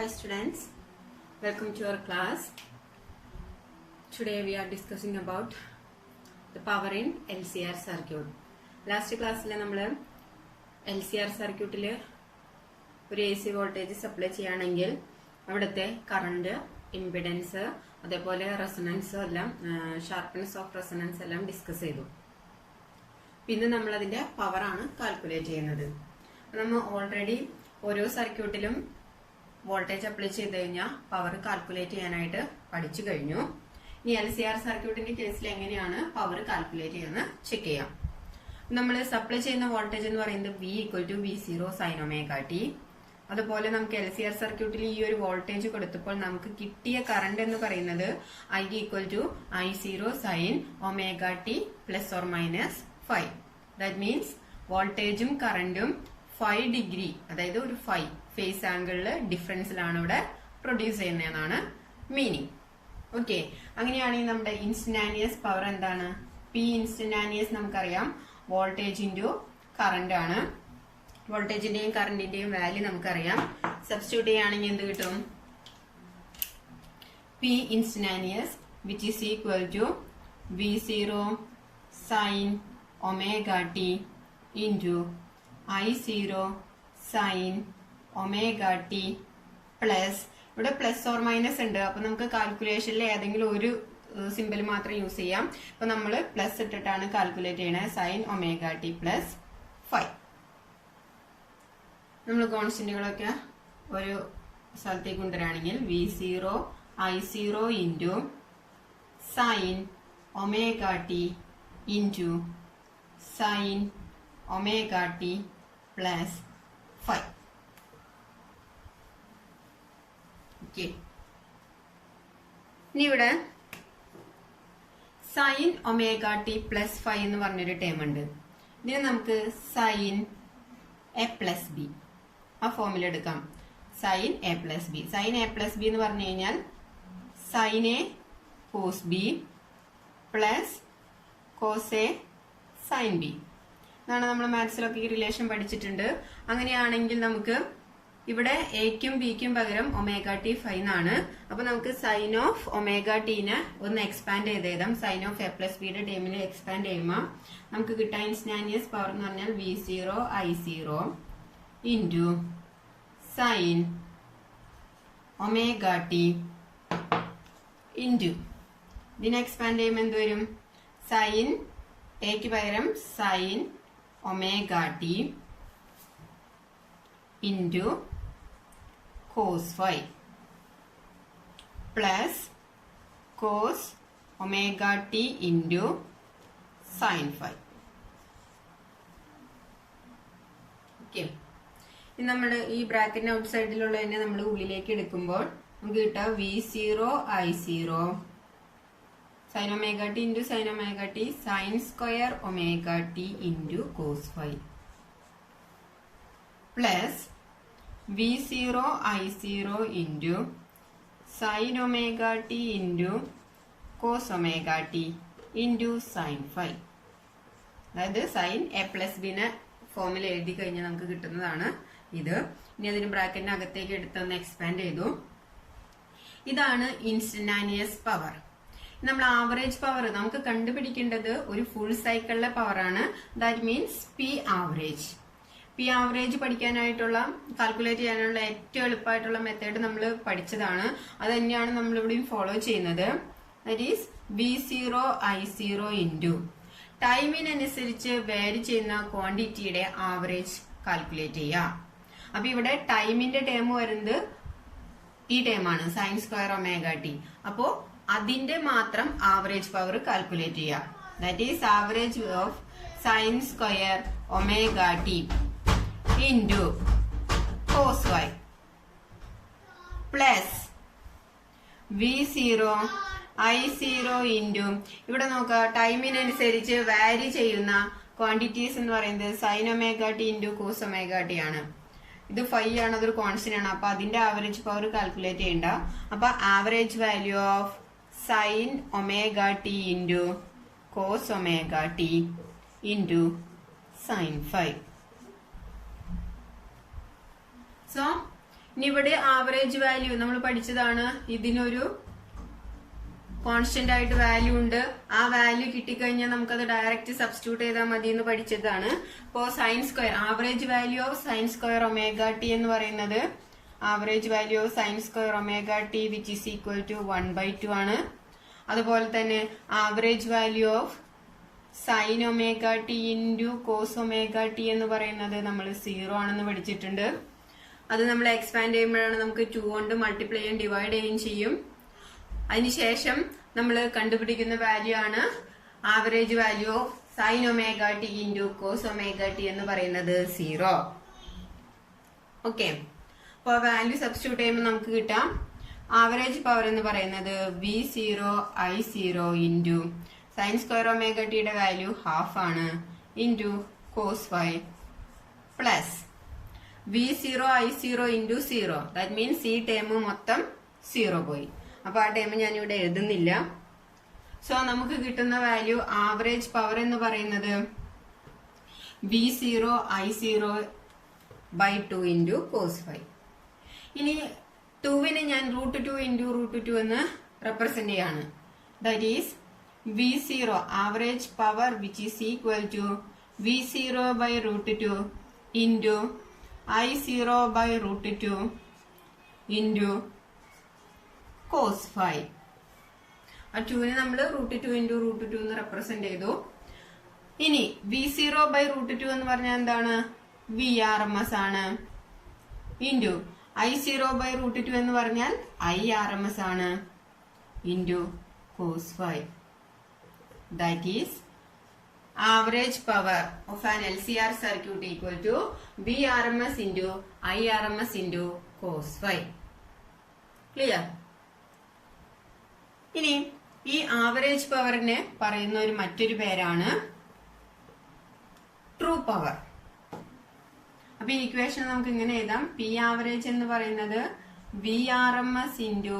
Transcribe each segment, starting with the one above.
Hi students, welcome to our class. Today we are discussing about the power in LCR circuit. Last class we LCR circuit ഒരു AC voltage supply ചെയ്യുകയാണെങ്കിൽ അവിടുത്തെ current, impedance, അതേപോലെ resonance എല്ലാം sharpness of resonance എല്ലാം discuss ചെയ്തു. പിന്നെ നമ്മൾ അതിന്റെ പവർ ആണ് കാൽക്കുലേറ്റ് ചെയ്യുന്നത്. നമ്മൾ ഓൾറെഡി ഓരോ സർക്യൂട്ടിലും വോൾട്ടേജ് അപ്ലൈ ചെയ്ത് കഴിഞ്ഞാൽ പവർ കാൽക്കുലേറ്റ് ചെയ്യാനായിട്ട് പഠിച്ചു കഴിഞ്ഞു. ഇനി LCR സർക്യൂട്ടിന്റെ കേസിൽ എങ്ങനെയാണ് പവർ കാൽക്കുലേറ്റ് ചെയ്യുന്നത് ചെക്ക് ചെയ്യാം. നമ്മൾ സപ്ലൈ ചെയ്യുന്ന വോൾട്ടേജ് എന്ന് പറയുന്നത് V = V0 sin omega t. അതുപോലെ നമുക്ക് LCR സർക്യൂട്ടിൽ ഈ ഒരു വോൾട്ടേജ് കൊടുത്തപ്പോൾ നമുക്ക് കിട്ടിയ കറണ്ട് എന്ന് പറയുന്നത് I = I0 sin omega t ±5. That means വോൾട്ടേജും കറണ്ടും 5 ഡിഗ്രി, അതായത് ഒരു 5 ഫേസ് ആംഗിളില് ഡിഫറൻസിലാണ് ഇവിടെ പ്രൊഡ്യൂസ് ചെയ്യുന്നതെന്നാണ് മീനിങ്. ഓക്കെ, അങ്ങനെയാണെങ്കിൽ നമ്മുടെ ഇൻസ്റ്റന്റാനിയസ് പവർ എന്താണ്? P ഇൻസ്റ്റന്റാനിയസ് നമുക്കറിയാം വോൾട്ടേജ് ഇൻറ്റു കറണ്ട് ആണ്. വോൾട്ടേജിന്റെയും കറണ്ടിന്റെയും വാല്യൂ നമുക്കറിയാം. സബ്സ്റ്റിറ്റ്യൂട്ട് ചെയ്യുകയാണെങ്കിൽ എന്ത് കിട്ടും? P instantaneous which is equal to V0 sin omega t into I0 sin omega t plus, ഇവിടെ പ്ലസ് ഓർ മൈനസ് ഉണ്ട്, അപ്പൊ നമുക്ക് കാൽക്കുലേഷനിൽ ഏതെങ്കിലും ഒരു സിമ്പിൾ മാത്രം യൂസ് ചെയ്യാം. അപ്പൊ നമ്മൾ പ്ലസ് ഇട്ടിട്ടാണ് കാൽക്കുലേറ്റ് ചെയ്യണത്. sin omega t +5. നമ്മൾ കോൺസ്റ്റന്റുകളൊക്കെ ഒരു സ്ഥലത്തേക്ക് കൊണ്ടുവരാണെങ്കിൽ V0 I0 into sin omega t into sin omega t +5. Okay, ഇനി ഇവിടെ sin omega t +5 എന്ന് പറഞ്ഞൊരു ടേം ഉണ്ട്. ഇതിന് നമുക്ക് sin a + b ആ ഫോമിൽ എടുക്കാം. sin a + b. sin a + b എന്ന് പറഞ്ഞു കഴിഞ്ഞാൽ sin a cos b plus cos a sin b എന്നാണ് നമ്മൾ മാത്സിലൊക്കെ ഈ റിലേഷൻ പഠിച്ചിട്ടുണ്ട്. അങ്ങനെയാണെങ്കിൽ നമുക്ക് ഇവിടെ എക്കും ബിക്കും പകരം ഒമേഗ ടി 5 എന്നാണ്. അപ്പൊ നമുക്ക് സൈൻ ഓഫ് ഒമേഗ ടീനെ ഒന്ന് എക്സ്പാൻഡ് ചെയ്ത് എഴുതാം. സൈൻ ഓഫ് a + b യുടെ ടേമിൽ എക്സ്പാൻഡ് ചെയ്യുമ്പോൾ നമുക്ക് കിട്ടാൻ ഇൻസ്റ്റന്റാനിയസ് പവർ എന്ന് പറഞ്ഞാൽ V0 I0 into sign omega t into ഇതിനെ എക്സ്പാൻഡ് ചെയ്യുമ്പോൾ എന്ത് വരും? സൈൻ എക്ക് പകരം sign omega t into cos 5 plus cos omega t into sin 5. Okay, ഇനി നമ്മുടെ ഈ ബ്രാക്കറ്റിന് ഔട്ട് സൈഡിലുള്ളതിനെ നമ്മൾ ഉള്ളിലേക്ക് എടുക്കുമ്പോൾ നമുക്ക് കിട്ടുക V0 I0 sin omega t into sin omega t sin square omega t into cos 5 plus V0 I0 into sin omega t into cos omega t into sin 5. അതായത് sin a + b നെ ഫോമിൽ എഴുതി കഴിഞ്ഞാൽ നമുക്ക് കിട്ടുന്നതാണ് ഇത്. ഇനി അതിന് ബ്രാക്കറ്റിന് അകത്തേക്ക് എടുത്തൊന്ന് എക്സ്പാൻഡ് ചെയ്തു. ഇതാണ് ഇൻസ്റ്റന്റാനിയസ് പവർ. നമ്മൾ ആവറേജ് പവർ നമുക്ക് കണ്ടുപിടിക്കേണ്ടത് ഒരു ഫുൾ സൈക്കിളിലെ പവർ ആണ്. That means P average. P average പഠിക്കാനായിട്ടുള്ള കാൽക്കുലേറ്റ് ചെയ്യാനുള്ള ഏറ്റവും എളുപ്പമായിട്ടുള്ള മെത്തേഡ് നമ്മൾ പഠിച്ചതാണ്. അത് തന്നെയാണ് നമ്മൾ ഇവിടെയും ഫോളോ ചെയ്യുന്നത്. That is V0 I0 into ടൈമിനനുസരിച്ച് വേരി ചെയ്യുന്ന ക്വാണ്ടിറ്റിയുടെ ആവറേജ് കാൽക്കുലേറ്റ് ചെയ്യുക. അപ്പൊ ഇവിടെ ടൈമിന്റെ ടേം വരുന്നത് ഈ ടേമാണ് സൈൻ സ്ക്വയർ ഒമേഗ ടി. അപ്പോ അതിന്റെ മാത്രം ആവറേജ് പവർ കാൽക്കുലേറ്റ് ചെയ്യുക. That is average of sine square omega t into cos 5 plus V0 I0 into ഇവിടെ നോക്കുക ടൈമിനനുസരിച്ച് വാരി ചെയ്യുന്ന ക്വാണ്ടിറ്റീസ് എന്ന് പറയുന്നത് sign omega t into cos omega T ആണ്. ഇത് 5 ആണ്, അതൊരു കോൺസ്റ്റന്റ് ആണ്. അപ്പൊ അതിന്റെ ആവറേജ് പവർ കാൽക്കുലേറ്റ് ചെയ്യണ്ട. അപ്പൊ average value of sine omega t into cos omega t into sin 5. So ഇനി ഇവിടെ ആവറേജ് വാല്യൂ നമ്മൾ പഠിച്ചതാണ്, ഇതിനൊരു കോൺസ്റ്റന്റ് ആയിട്ട് വാല്യൂ ഉണ്ട്. ആ വാല്യൂ കിട്ടിക്കഴിഞ്ഞാൽ നമുക്കത് ഡയറക്റ്റ് സബ്സ്റ്റിറ്റ്യൂട്ട് ചെയ്താൽ മതി എന്ന് പഠിച്ചതാണ്. അപ്പോൾ sine square average value of sine square omega t എന്ന് പറയുന്നത് average value of sine square omega t which is equal to 1/2 ആണ്. അതുപോലെ തന്നെ average value of sine omega t into cos omega t എന്ന് പറയുന്നത് നമ്മൾ 0 ആണെന്ന് പഠിച്ചിട്ടുണ്ട്. അത് നമ്മൾ എക്സ്പാൻഡ് ചെയ്യുമ്പോഴാണ് നമുക്ക് 2 കൊണ്ട് മൾട്ടിപ്ലൈ ചെയ്യും ഡിവൈഡ് ചെയ്യുകയും ചെയ്യും. അതിനുശേഷം നമ്മൾ കണ്ടുപിടിക്കുന്ന വാല്യൂ ആണ് average value of sine omega t into cos omega t എന്ന് പറയുന്നത് 0. ഓക്കെ, അപ്പോൾ വാല്യൂ സബ്സ്റ്റിറ്റ്യൂട്ട് ചെയ്യുമ്പോൾ നമുക്ക് കിട്ടാം ആവറേജ് പവർ എന്ന് പറയുന്നത് V0 I0 into sine square omega ടിയുടെ വാല്യൂ 1/2 ആണ് into cos phi plus V0 I0 into 0. That means ഈ ടേം മൊത്തം 0 പോയി. അപ്പൊ ആ ടൈം ഞാൻ ഇവിടെ എഴുതുന്നില്ല. സോ നമുക്ക് കിട്ടുന്ന വാല്യൂ ആവറേജ് പവർ എന്ന് പറയുന്നത് V0 I0/2 into cos phi. ഇനി 2വിനെ ഞാൻ √2 ഇൻറ്റു √2 എന്ന് റെപ്രസെന്റ് ചെയ്യാണ്. That is V0 average power which is equal to V0/√2 into I0/√2 into cos phi. ആ 2വിനെ നമ്മൾ √2 ഇൻറ്റു √2 എന്ന് റെപ്രസെന്റ് ചെയ്തു. ഇനി V0/√2 എന്ന് പറഞ്ഞാൽ എന്താണ്? VRMS ആണ്. ഇൻറ്റു I0/√2 എന്ന് പറഞ്ഞാൽ IRMS ആണ് into cos phi. That is average power of an LCR circuit equal to VRMS into IRMS into cos phi. Clear? ഇനി ഈ ആവറേജ് പവറിനെ പറയുന്ന മറ്റൊരു പേരാണ് ട്രൂ പവർ. അപ്പൊ ഈ ഇക്വേഷൻ നമുക്ക് ഇങ്ങനെ എഴുതാം. പി ആവറേജ് എന്ന് പറയുന്നത് VRMS into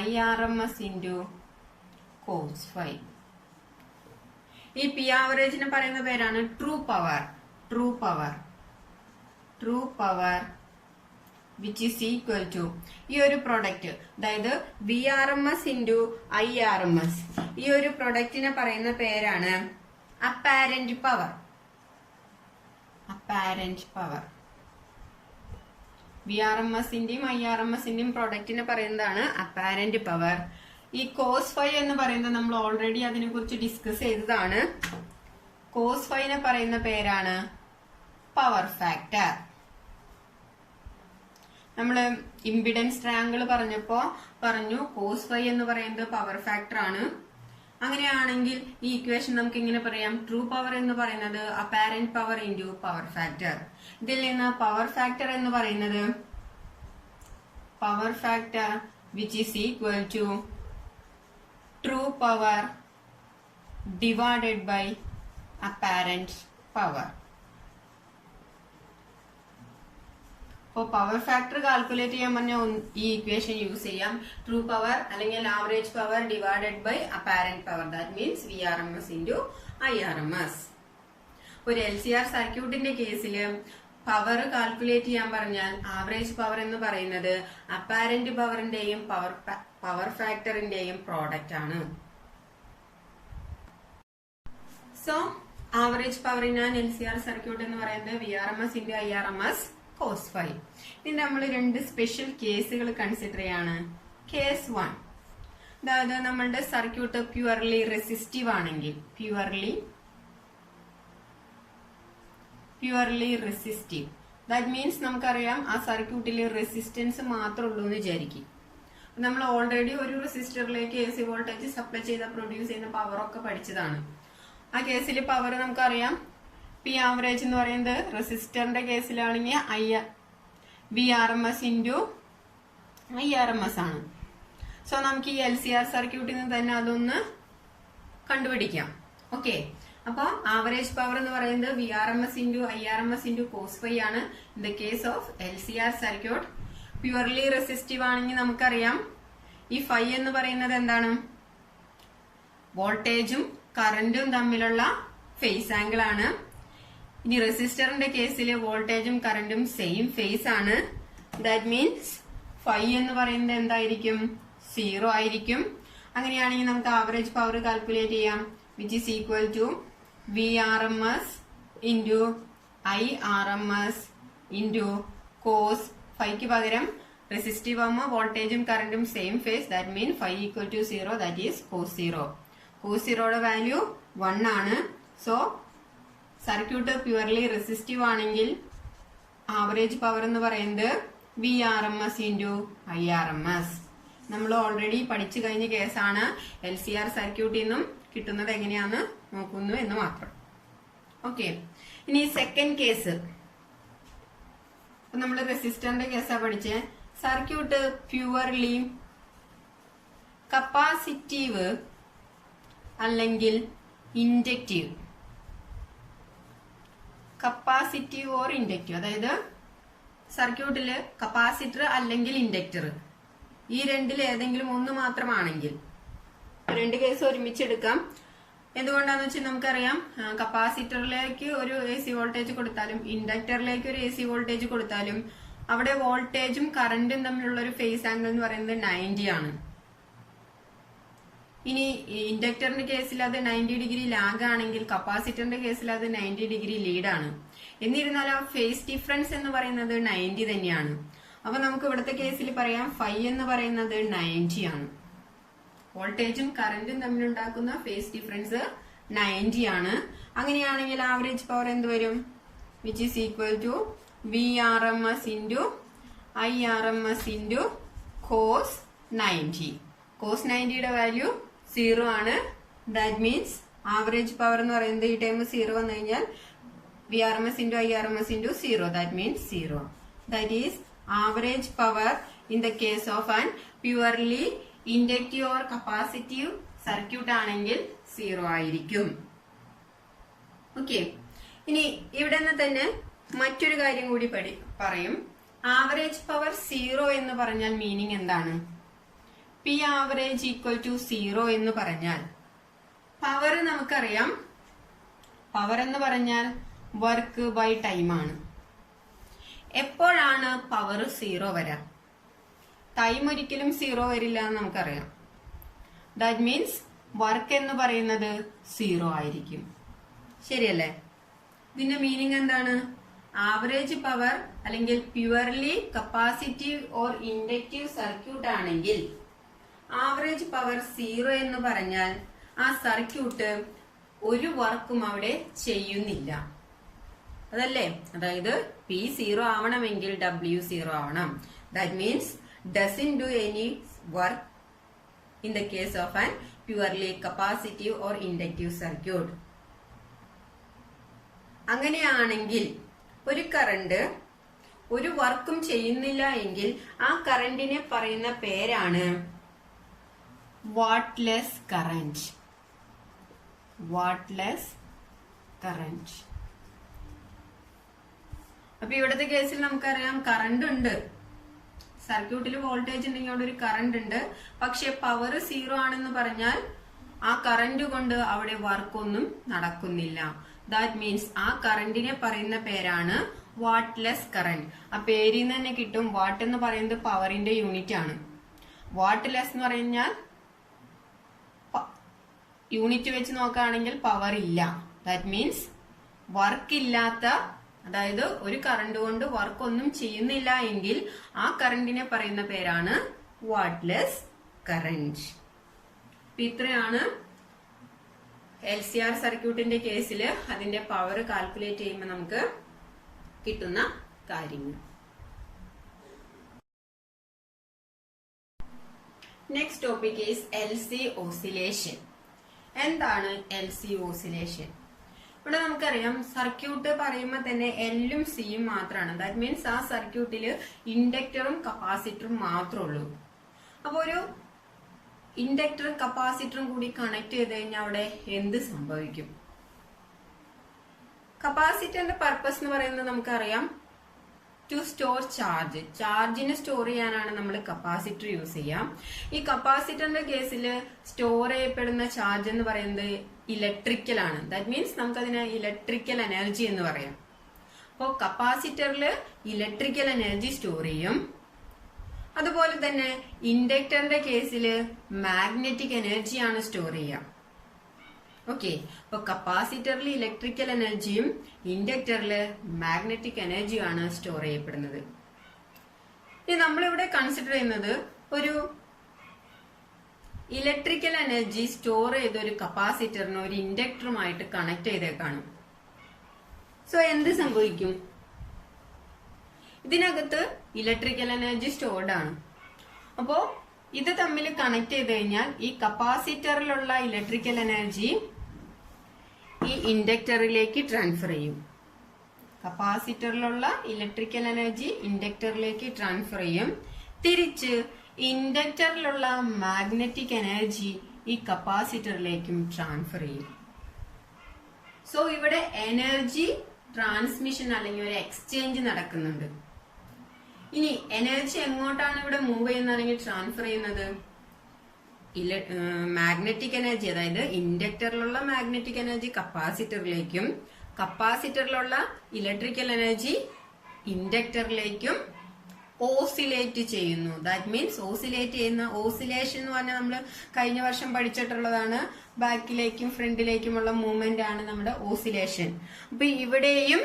IRMS into cos phi. ഈ പി ആവറേജിനെ പറയുന്ന പേരാണ് true power. True power, true power which is equal to ഈ ഒരു പ്രൊഡക്റ്റ്, അതായത് VRMS ഇൻറ്റു IRMS, ഈ ഒരു പ്രൊഡക്റ്റിനെ പറയുന്ന പേരാണ് അപ്പാരന്റ് പവർ. അപ്പാരന്റ് പവർ VRMSന്റെയും IRMSന്റെയും പ്രൊഡക്റ്റിനെ പറയുന്നതാണ് അപ്പാരന്റ് പവർ. ഈ കോസ് ഫൈ എന്ന് പറയുന്നത് നമ്മൾ ഓൾറെഡി അതിനെ കുറിച്ച് ഡിസ്കസ് ചെയ്തതാണ്. കോസ് ഫൈനെ പറയുന്ന പേരാണ് പവർ ഫാക്ടർ. നമ്മള് ഇംപിഡൻസ് ട്രയാങ്കിൾ പറഞ്ഞപ്പോ പറഞ്ഞു കോസ് ഫൈ എന്ന് പറയുന്നത് പവർ ഫാക്ടർ ആണ്. അങ്ങനെയാണെങ്കിൽ ഈ ഇക്വേഷൻ നമുക്ക് ഇങ്ങനെ പറയാം, ട്രൂ പവർ എന്ന് പറയുന്നത് apparent power into power factor. ഇതിൽ നിന്ന് പവർ ഫാക്ടർ എന്ന് പറയുന്നത് power factor which is equal to true power divided by apparent power. അപ്പോൾ പവർ ഫാക്ടർ കാൽക്കുലേറ്റ് ചെയ്യാൻ പറഞ്ഞാൽ ഈ ഇക്വേഷൻ യൂസ് ചെയ്യാം. ട്രൂ പവർ അല്ലെങ്കിൽ average power divided by apparent power, that means VRMS into IRMS. ഒരു LCR സർക്യൂട്ടിന്റെ കേസിൽ power calculate ചെയ്യാൻ പറഞ്ഞാൽ ആവറേജ് പവർ എന്ന് പറയുന്നത് അപ്പാരന്റ് പവറിന്റെയും പവർ ഫാക്ടറിന്റെയും പ്രോഡക്റ്റ് ആണ്. So average power in an LCR circuit എന്ന് പറയുന്നത് VRMS into IRMS cos phi. ഇനി നമ്മൾ രണ്ട് സ്പെഷ്യൽ കേസുകൾ കൺസിഡർ ചെയ്യാണ്. കേസ് 1, അതായത് നമ്മളുടെ സർക്യൂട്ട് പ്യുവർലി റെസിസ്റ്റീവ് ആണെങ്കിൽ, പ്യുവർലി റെസിസ്റ്റീവ്, ദാറ്റ് മീൻസ് നമുക്കറിയാം ആ സർക്യൂട്ടിൽ റെസിസ്റ്റൻസ് മാത്രമേ ഉള്ളൂ എന്ന് വിചാരിക്കും. നമ്മൾ ഓൾറെഡി ഒരു റെസിസ്റ്ററിലേക്ക് AC വോൾട്ടേജ് സപ്ലൈ ചെയ്ത പ്രൊഡ്യൂസ് ചെയ്യുന്ന പവർ ഒക്കെ പഠിച്ചതാണ്. ആ കേസിൽ പവർ നമുക്കറിയാം പി ആവറേജ് എന്ന് പറയുന്നത് റെസിസ്റ്ററിന്റെ കേസിലാണെങ്കിൽ VRMS ഇൻറ്റു IRMS ആണ്. സോ നമുക്ക് ഈ LCR സർക്യൂട്ടിൽ നിന്ന് തന്നെ അതൊന്ന് കണ്ടുപിടിക്കാം. ഓക്കെ, അപ്പൊ ആവറേജ് പവർ എന്ന് പറയുന്നത് VRMS into IRMS into cos phi ആണ്. In the case of LCR circuit purely resistive ആണെങ്കിൽ നമുക്കറിയാം ഈ ഫൈ എന്ന് പറയുന്നത് എന്താണ്? വോൾട്ടേജും കറന്റും തമ്മിലുള്ള ഫേസ് ആംഗിൾ ആണ്. ഇനി റെസിസ്റ്ററിന്റെ കേസിൽ വോൾട്ടേജും കറന്റും സെയിം ഫേസ് ആണ്. ദാറ്റ് മീൻസ് ഫൈ എന്ന് പറയുന്നത് എന്തായിരിക്കും? 0 ആയിരിക്കും. അങ്ങനെയാണെങ്കിൽ നമുക്ക് ആവറേജ് പവർ കാൽക്കുലേറ്റ് ചെയ്യാം. Which is equal to VRMS into IRMS into cos. ഫൈക്ക് പകരം റെസിസ്റ്റീവ് ആകുമ്പോൾ വോൾട്ടേജും കറന്റും same phase. That mean phi equal to 0. That is cos 0. Cos 0യുടെ വാല്യൂ 1 ആണ്. സോ സർക്യൂട്ട് പ്യുവർലി റെസിസ്റ്റീവ് ആണെങ്കിൽ ആവറേജ് പവർ എന്ന് പറയുന്നത് VRMS ഇൻറ്റു IRMS. നമ്മൾ ഓൾറെഡി പഠിച്ചു കഴിഞ്ഞ കേസാണ്. LCR സർക്യൂട്ടിൽ നിന്നും കിട്ടുന്നത് എങ്ങനെയാന്ന് നോക്കുന്നു എന്ന് മാത്രം. ഓക്കെ, ഇനി സെക്കൻഡ് കേസ്. നമ്മൾ റെസിസ്റ്ററിന്റെ കേസാ പഠിച്ചേ. സർക്യൂട്ട് പ്യുവർലി കപ്പാസിറ്റീവ് അല്ലെങ്കിൽ ഇൻഡക്റ്റീവ്. കപ്പാസിറ്റീവ് ഓർ ഇൻഡക്റ്റീവ്, അതായത് സർക്യൂട്ടില് കപ്പാസിറ്റർ അല്ലെങ്കിൽ ഇൻഡക്ടർ, ഈ രണ്ടിൽ ഏതെങ്കിലും ഒന്ന് മാത്രമാണെങ്കിൽ, രണ്ട് കേസ് ഒരുമിച്ചെടുക്കാം. എന്തുകൊണ്ടാന്ന് വെച്ചാൽ നമുക്കറിയാം, കപ്പാസിറ്ററിലേക്ക് ഒരു AC വോൾട്ടേജ് കൊടുത്താലും ഇൻഡക്ടറിലേക്ക് ഒരു AC വോൾട്ടേജ് കൊടുത്താലും അവിടെ വോൾട്ടേജും കറന്റും തമ്മിലുള്ള ഒരു ഫേസ് ആംഗിൾ എന്ന് പറയുന്നത് 90 ആണ്. ഇനി ഇൻഡക്ടറിന്റെ കേസിൽ അത് 90 ഡിഗ്രി ലാഗ് ആണെങ്കിൽ കപ്പാസിറ്ററിന്റെ കേസിൽ അത് 90 ഡിഗ്രി ലീഡാണ്. എന്നിരുന്നാലും ആ ഫേസ് ഡിഫറൻസ് എന്ന് പറയുന്നത് 90 തന്നെയാണ്. അപ്പൊ നമുക്ക് ഇവിടുത്തെ കേസിൽ പറയാം ഫൈ എന്ന് പറയുന്നത് 90 ആണ്. വോൾട്ടേജും കറന്റും തമ്മിലുണ്ടാക്കുന്ന ഫേസ് ഡിഫറൻസ് 90 ആണ്. അങ്ങനെയാണെങ്കിൽ ആവറേജ് പവർ എന്ത് വരും? Which is equal to VRMS into IRMS into cos 90. Cos 90യുടെ വാല്യൂ 0 ആണ്. ദാറ്റ് മീൻസ് ആവറേജ് പവർ എന്ന് പറയുന്നത് ഈ ടൈം 0 വന്നു കഴിഞ്ഞാൽ VRMS into IRMS into 0. That means 0. That is average power in the case of an purely inductive or capacitive circuit ആണെങ്കിൽ 0 ആയിരിക്കും. Okay, ഇനി ഇവിടെ നിന്ന് തന്നെ മറ്റൊരു കാര്യം കൂടി പറയും. ആവറേജ് പവർ 0 എന്ന് പറഞ്ഞാൽ മീനിങ് എന്താണ്? P ആവറേജ് ഈക്വൽ ടു 0 എന്ന് പറഞ്ഞാൽ പവർ നമുക്കറിയാം. പവർ എന്ന് പറഞ്ഞാൽ വർക്ക് ബൈ ടൈം ആണ്. എപ്പോഴാണ് പവർ 0 വരാം? ടൈം ഒരിക്കലും 0 വരില്ല എന്ന് നമുക്കറിയാം. ദാറ്റ് മീൻസ് വർക്ക് എന്ന് പറയുന്നത് 0 ആയിരിക്കും. ശരിയല്ലേ? ഇതിന്റെ മീനിങ് എന്താണ്? ആവറേജ് പവർ അല്ലെങ്കിൽ purely capacitive or inductive circuit ആണെങ്കിൽ ആവറേജ് പവർ 0 എന്ന് പറഞ്ഞാൽ ആ സർക്യൂട്ട് ഒരു വർക്കും അവിടെ ചെയ്യുന്നില്ല, അതല്ലേ? അതായത് P 0 ആവണമെങ്കിൽ W 0 ആവണം. That means doesn't do any work in the case of an purely capacitive or inductive circuit. അങ്ങനെയാണെങ്കിൽ ഒരു കറണ്ട് ഒരു വർക്കും ചെയ്യുന്നില്ല എങ്കിൽ ആ കറണ്ടിനെ പറയുന്ന പേരാണ് വാട്ട്ലെസ് കറന്റ്. Wattless current. അപ്പൊ ഇവിടുത്തെ കേസിൽ നമുക്കറിയാം കറണ്ട് ഉണ്ട്, സർക്യൂട്ടിൽ വോൾട്ടേജ് ഉണ്ടെങ്കിൽ അവിടെ ഒരു കറണ്ട് ഉണ്ട്. പക്ഷെ പവർ 0 ആണെന്ന് പറഞ്ഞാൽ ആ കറന്റ് കൊണ്ട് അവിടെ വർക്കൊന്നും നടക്കുന്നില്ല. ദാറ്റ് മീൻസ് ആ കറന്റിനെ പറയുന്ന പേരാണ് വാട്ട്ലെസ് കറന്റ്. ആ പേരിൽ നിന്ന് തന്നെ കിട്ടും. വാട്ട് എന്ന് പറയുന്നത് പവറിന്റെ യൂണിറ്റ് ആണ്. വാട്ട്ലെസ് എന്ന് പറഞ്ഞാൽ യൂണിറ്റ് വെച്ച് നോക്കുകയാണെങ്കിൽ പവർ ഇല്ല. ദാറ്റ് മീൻസ് വർക്ക് ഇല്ലാത്ത, അതായത് ഒരു കറണ്ട് കൊണ്ട് വർക്ക് ഒന്നും ചെയ്യുന്നില്ല എങ്കിൽ ആ കറന്റിനെ പറയുന്ന പേരാണ് വാട്ട്ലെസ് കറന്റ്. ഇത്രയാണ് LCR സർക്യൂട്ടിന്റെ കേസിൽ അതിന്റെ പവർ കാൽക്കുലേറ്റ് ചെയ്യുമ്പോൾ നമുക്ക് കിട്ടുന്ന കാര്യങ്ങൾ. Next topic is LC oscillation. എന്താണ് LC ഓസിലേഷൻ? ഇവിടെ നമുക്കറിയാം സർക്യൂട്ട് പറയുമ്പോൾ തന്നെ Lഉം Cയും മാത്രമാണ്. ദാറ്റ് മീൻസ് ആ സർക്യൂട്ടില് ഇൻഡക്ടറും കപ്പാസിറ്ററും മാത്രമേ ഉള്ളൂ. അപ്പൊ ഒരു ഇൻഡക്ടറും കപ്പാസിറ്ററും കൂടി കണക്ട് ചെയ്ത് കഴിഞ്ഞാൽ അവിടെ എന്ത് സംഭവിക്കും? കപ്പാസിറ്ററിന്റെ പർപ്പസ് എന്ന് പറയുന്നത് നമുക്കറിയാം ടു സ്റ്റോർ ചാർജ്. ചാർജിനെ സ്റ്റോർ ചെയ്യാനാണ് നമ്മൾ കപ്പാസിറ്റർ യൂസ് ചെയ്യാം. ഈ കപ്പാസിറ്ററിന്റെ കേസിൽ സ്റ്റോർ ചെയ്യപ്പെടുന്ന ചാർജ് എന്ന് പറയുന്നത് ഇലക്ട്രിക്കൽ ആണ്. ദാറ്റ് മീൻസ് നമുക്കതിനെ ഇലക്ട്രിക്കൽ എനർജി എന്ന് പറയാം. അപ്പോൾ കപ്പാസിറ്ററിൽ ഇലക്ട്രിക്കൽ എനർജി സ്റ്റോർ ചെയ്യും. അതുപോലെ തന്നെ ഇൻഡക്ടറിന്റെ കേസിൽ മാഗ്നറ്റിക് എനർജിയാണ് സ്റ്റോർ ചെയ്യുക. ഓക്കെ, അപ്പൊ കപ്പാസിറ്ററിൽ ഇലക്ട്രിക്കൽ എനർജിയും ഇൻഡക്ടറിൽ മാഗ്നറ്റിക് എനർജിയുമാണ് സ്റ്റോർ ചെയ്യപ്പെടുന്നത്. ഇനി നമ്മളിവിടെ കൺസിഡർ ചെയ്യുന്നത് ഒരു ഇലക്ട്രിക്കൽ എനർജി സ്റ്റോർ ചെയ്ത ഒരു കപ്പാസിറ്ററിന് ഒരു ഇൻഡക്ടറുമായിട്ട് കണക്ട് ചെയ്തേക്കാണ്. സോ എന്ത് സംഭവിക്കും? ഇതിനകത്ത് ഇലക്ട്രിക്കൽ എനർജി സ്റ്റോർഡ് ആണ്. അപ്പോ ഇത് തമ്മിൽ കണക്ട് ചെയ്ത് കഴിഞ്ഞാൽ ഈ കപ്പാസിറ്ററിലുള്ള ഇലക്ട്രിക്കൽ എനർജി ഈ ഇൻഡക്ടറിലേക്ക് ട്രാൻസ്ഫർ ചെയ്യും. കപ്പാസിറ്ററിലുള്ള ഇലക്ട്രിക്കൽ എനർജി ഇൻഡക്ടറിലേക്ക് ട്രാൻസ്ഫർ ചെയ്യും. തിരിച്ച് ഇൻഡക്ടറിലുള്ള മാഗ്നറ്റിക് എനർജി ഈ കപ്പാസിറ്ററിലേക്കും ട്രാൻസ്ഫർ ചെയ്യും. സോ ഇവിടെ എനർജി ട്രാൻസ്മിഷൻ അല്ലെങ്കിൽ ഒരു എക്സ്ചേഞ്ച് നടക്കുന്നുണ്ട്. ഇനി എനർജി എങ്ങോട്ടാണ് ഇവിടെ മൂവ് ചെയ്യുന്നത് അല്ലെങ്കിൽ ട്രാൻസ്ഫർ ചെയ്യുന്നത്? മാഗ്നറ്റിക് എനർജി, അതായത് ഇൻഡക്ടറിലുള്ള മാഗ്നറ്റിക് എനർജി കപ്പാസിറ്ററിലേക്കും കപ്പാസിറ്ററിലുള്ള ഇലക്ട്രിക്കൽ എനർജി ഇൻഡക്ടറിലേക്കും ഓസിലേറ്റ് ചെയ്യുന്നു. ദാറ്റ് മീൻസ് ഓസിലേറ്റ് ചെയ്യുന്ന, ഓസിലേഷൻ എന്ന് പറഞ്ഞാൽ നമ്മൾ കഴിഞ്ഞ വർഷം പഠിച്ചിട്ടുള്ളതാണ്. ബാക്കിലേക്കും ഫ്രണ്ടിലേക്കുമുള്ള മൂവ്മെന്റ് ആണ് നമ്മുടെ ഓസിലേഷൻ. അപ്പൊ ഇവിടെയും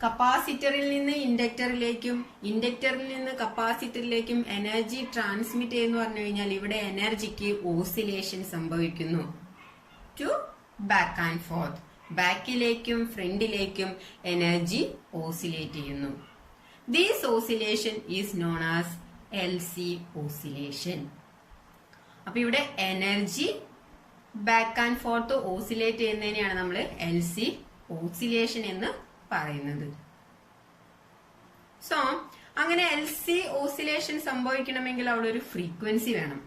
കപ്പാസിറ്ററിൽ നിന്ന് ഇൻഡക്ടറിലേക്കും ഇൻഡക്ടറിൽ നിന്ന് കപ്പാസിറ്ററിലേക്കും എനർജി ട്രാൻസ്മിറ്റ് ചെയ്യുന്നു പറഞ്ഞു കഴിഞ്ഞാൽ ഇവിടെ എനർജിക്ക് ഓസിലേഷൻ സംഭവിക്കുന്നു. ടു ബാക്ക് ആൻഡ് ഫോർത്ത്, ബാക്കിലേക്കും ഫ്രണ്ടിലേക്കും എനർജി ഓസിലേറ്റ് ചെയ്യുന്നു. This oscillation is known as LC oscillation. അപ്പൊ ഇവിടെ energy back and forth oscillate ചെയ്യുന്നതിനെയാണ് നമ്മൾ LC ഓസിലേഷൻ എന്ന് പറയുന്നത്. സോ അങ്ങനെ LC ഓസിലേഷൻ സംഭവിക്കണമെങ്കിൽ അവിടെ ഒരു ഫ്രീക്വൻസി വേണം.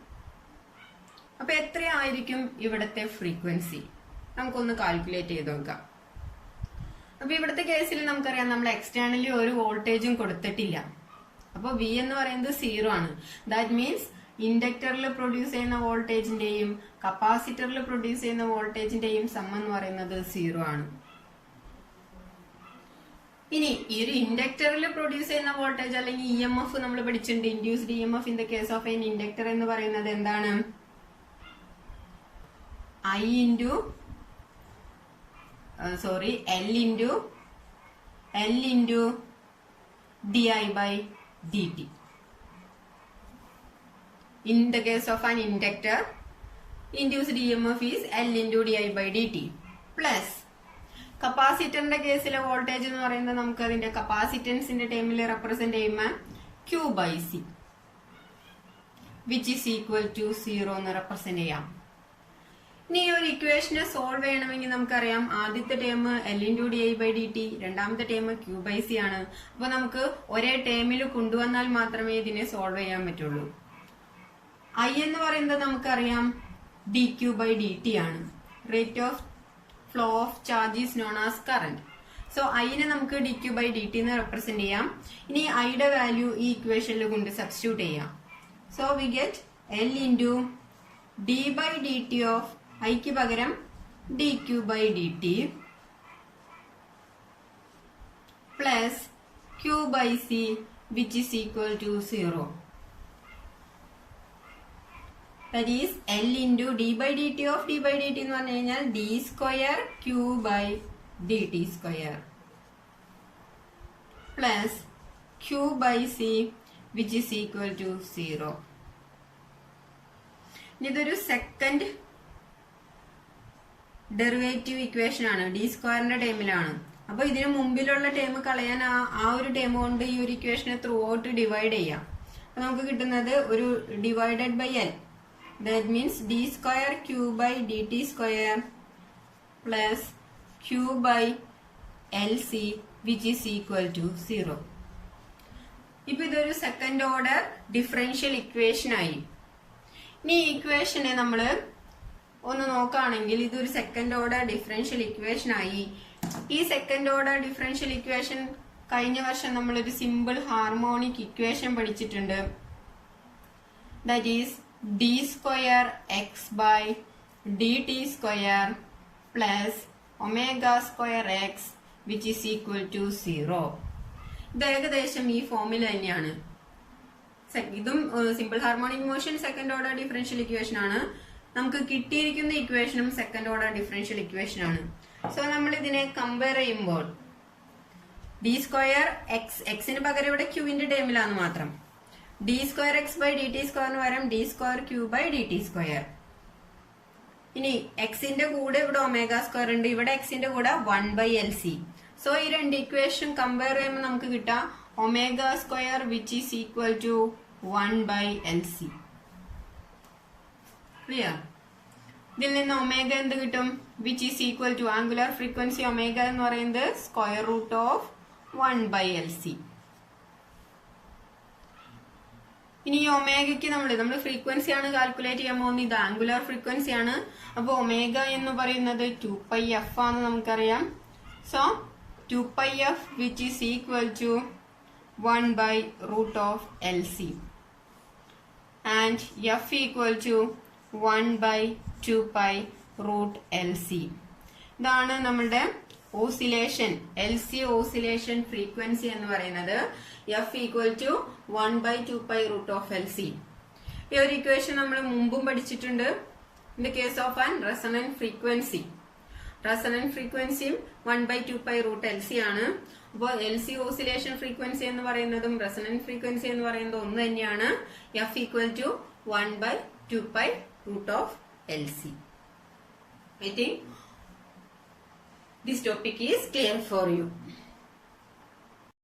അപ്പൊ എത്രയായിരിക്കും ഇവിടത്തെ ഫ്രീക്വൻസി? നമുക്കൊന്ന് കാൽക്കുലേറ്റ് ചെയ്ത് നോക്കാം. അപ്പൊ ഇവിടുത്തെ കേസിൽ നമുക്കറിയാം നമ്മൾ എക്സ്റ്റേണലി ഒരു വോൾട്ടേജും കൊടുത്തിട്ടില്ല. അപ്പൊ V എന്ന് പറയുന്നത് 0 ആണ്. ദാറ്റ് മീൻസ് ഇൻഡക്ടറിൽ പ്രൊഡ്യൂസ് ചെയ്യുന്ന വോൾട്ടേജിന്റെയും കപ്പാസിറ്ററിൽ പ്രൊഡ്യൂസ് ചെയ്യുന്ന വോൾട്ടേജിന്റെയും സം എന്ന് പറയുന്നത് 0 ആണ്. ഇനി ഈ ഒരു ഇൻഡക്ടറിൽ പ്രൊഡ്യൂസ് ചെയ്യുന്ന വോൾട്ടേജ് അല്ലെങ്കിൽ EMF നമ്മൾ പഠിച്ചിട്ടുണ്ട്. Induced EMF in the case of N inductor എന്ന് പറയുന്നത് എന്താണ്? L into di/dt. In the case of an inductor, induced EMF is L into di/dt plus കപ്പാസിറ്ററിന്റെ കേസിലെ വോൾട്ടേജ് എന്ന് പറയുന്നത് നമുക്ക് അതിന്റെ കപ്പാസിറ്റൻസിന്റെ ടൈമിൽ റെപ്രസെന്റ് ചെയ്യുമ്പോൾ Q/C which is equal to 0 എന്ന് റെപ്രസെന്റ് ചെയ്യാം. ഇനി ഈ ഒരു ഇക്വേഷനെ സോൾവ് ചെയ്യണമെങ്കിൽ നമുക്കറിയാം ആദ്യത്തെ ടേം L into di/dt, രണ്ടാമത്തെ ടേം Q/C ആണ്. അപ്പൊ നമുക്ക് ഒരേ ടേമിൽ കൊണ്ടുവന്നാൽ മാത്രമേ ഇതിനെ സോൾവ് ചെയ്യാൻ പറ്റുള്ളൂ. I എന്ന് പറയുന്നത് നമുക്കറിയാം dQ/dt ആണ്. Rate of flow of charge is known as current. So ഐനെ നമുക്ക് dQ/dt എന്ന് റെപ്രസെന്റ് ചെയ്യാം. ഇനി ഐയുടെ വാല്യൂ ഈ ഇക്വേഷനിൽ കൊണ്ട് സബ്സ്റ്റിറ്റ്യൂട്ട് ചെയ്യാം. So we get L into d/dt of ഐക്ക് പകരം dQ/dt plus Q/C which is equal to 0. That is L into d/dt of d/dt എന്ന് പറഞ്ഞു കഴിഞ്ഞാൽ d square Q/dt square plus Q/C which is equal to 0. ഇതൊരു second derivative equation ആണ്. d സ്ക്വയറിന്റെ ടേമിലാണ്. അപ്പൊ ഇതിന് മുമ്പിലുള്ള ടേം കളയാൻ ആ ഒരു ടേം കൊണ്ട് ഈ ഒരു ഇക്വേഷനെ ത്രൂ ഔട്ട് ഡിവൈഡ് ചെയ്യാം. അപ്പൊ നമുക്ക് കിട്ടുന്നത് ഒരു divided by L. That means d square Q/dt square plus Q/LC which is equal to 0. ഇപ്പൊ ഇതൊരു സെക്കൻഡ് ഓർഡർ ഡിഫറൻഷ്യൽ ഇക്വേഷൻ ആയി. ഇനി ഈ ഇക്വേഷനെ നമ്മൾ ഒന്ന് നോക്കുകയാണെങ്കിൽ ഇതൊരു സെക്കൻഡ് ഓർഡർ ഡിഫറൻഷ്യൽ ഇക്വേഷൻ ആയി. ഈ സെക്കൻഡ് ഓർഡർ ഡിഫറൻഷ്യൽ ഇക്വേഷൻ കഴിഞ്ഞ വർഷം നമ്മളൊരു സിമ്പിൾ ഹാർമോണിക് ഇക്വേഷൻ പഠിച്ചിട്ടുണ്ട്. That is d square x by dt square plus omega square x which is equal to 0. ഇത് ഏകദേശം ഈ ഫോമിൽ തന്നെയാണ്. ഇതും simple harmonic motion second order differential equation ആണ്. നമുക്ക് കിട്ടിയിരിക്കുന്ന ഇക്വേഷനും സെക്കൻഡ് ഓർഡർ ഡിഫറൻഷ്യൽ ഇക്വേഷൻ ആണ്. സോ നമ്മൾ ഇതിനെ കമ്പയർ ചെയ്യുമ്പോൾ ഡി സ്ക്വയർ എക്സ്, എക്സിന് പകരം ഇവിടെ ക്യൂവിന്റെ ടേമിലാണ് മാത്രം. D square x by d t സ്ക്വയറിന് പകരം d square q by d t square. ഇനി എക്സിന്റെ കൂടെ ഇവിടെ ഒമേഗ സ്ക്വയർ ഉണ്ട്, ഇവിടെ എക്സിന്റെ കൂടെ 1/LC. സോ ഈ രണ്ട് ഇക്വേഷൻ കമ്പയർ ചെയ്യുമ്പോൾ നമുക്ക് കിട്ടാം omega square which is equal to 1/LC. Clear? ഇതിൽ നിന്ന് ഒമേഗ എന്ത് കിട്ടും? Which is equal to angular frequency omega എന്ന് പറയുന്നത് സ്ക്വയർ റൂട്ട് ഓഫ് 1/LC. ഇനി ഈ ഒമേഗയ്ക്ക് നമ്മൾ ഫ്രീക്വൻസി ആണ് കാൽക്കുലേറ്റ് ചെയ്യാൻ പോകുന്നത്. ഇത് ആംഗുലർ ഫ്രീക്വൻസി ആണ്. അപ്പൊ ഒമേഗ എന്ന് പറയുന്നത് 2πf ആണ് നമുക്കറിയാം. So 2πf which is equal to 1/√LC and f equal to 1/2π√LC. ഇതാണ് നമ്മളുടെ ഓസിലേഷൻ, LC ഓസിലേഷൻ ഫ്രീക്വൻസി എന്ന് പറയുന്നത്. f equal to 1/2π√LC. ഈ ഒരു ഇക്വേഷൻ നമ്മൾ മുമ്പും പഠിച്ചിട്ടുണ്ട്. In the case of an resonant frequency, resonant ഫ്രീക്വൻസിയും 1/2π√LC ആണ്. അപ്പോൾ LC ഓസിലേഷൻ ഫ്രീക്വൻസി എന്ന് പറയുന്നതും റെസൊണന്റ് ഫ്രീക്വൻസി എന്ന് പറയുന്നത് ഒന്ന് തന്നെയാണ്. f equal to 1/2π√LC. I think this topic is clear for you.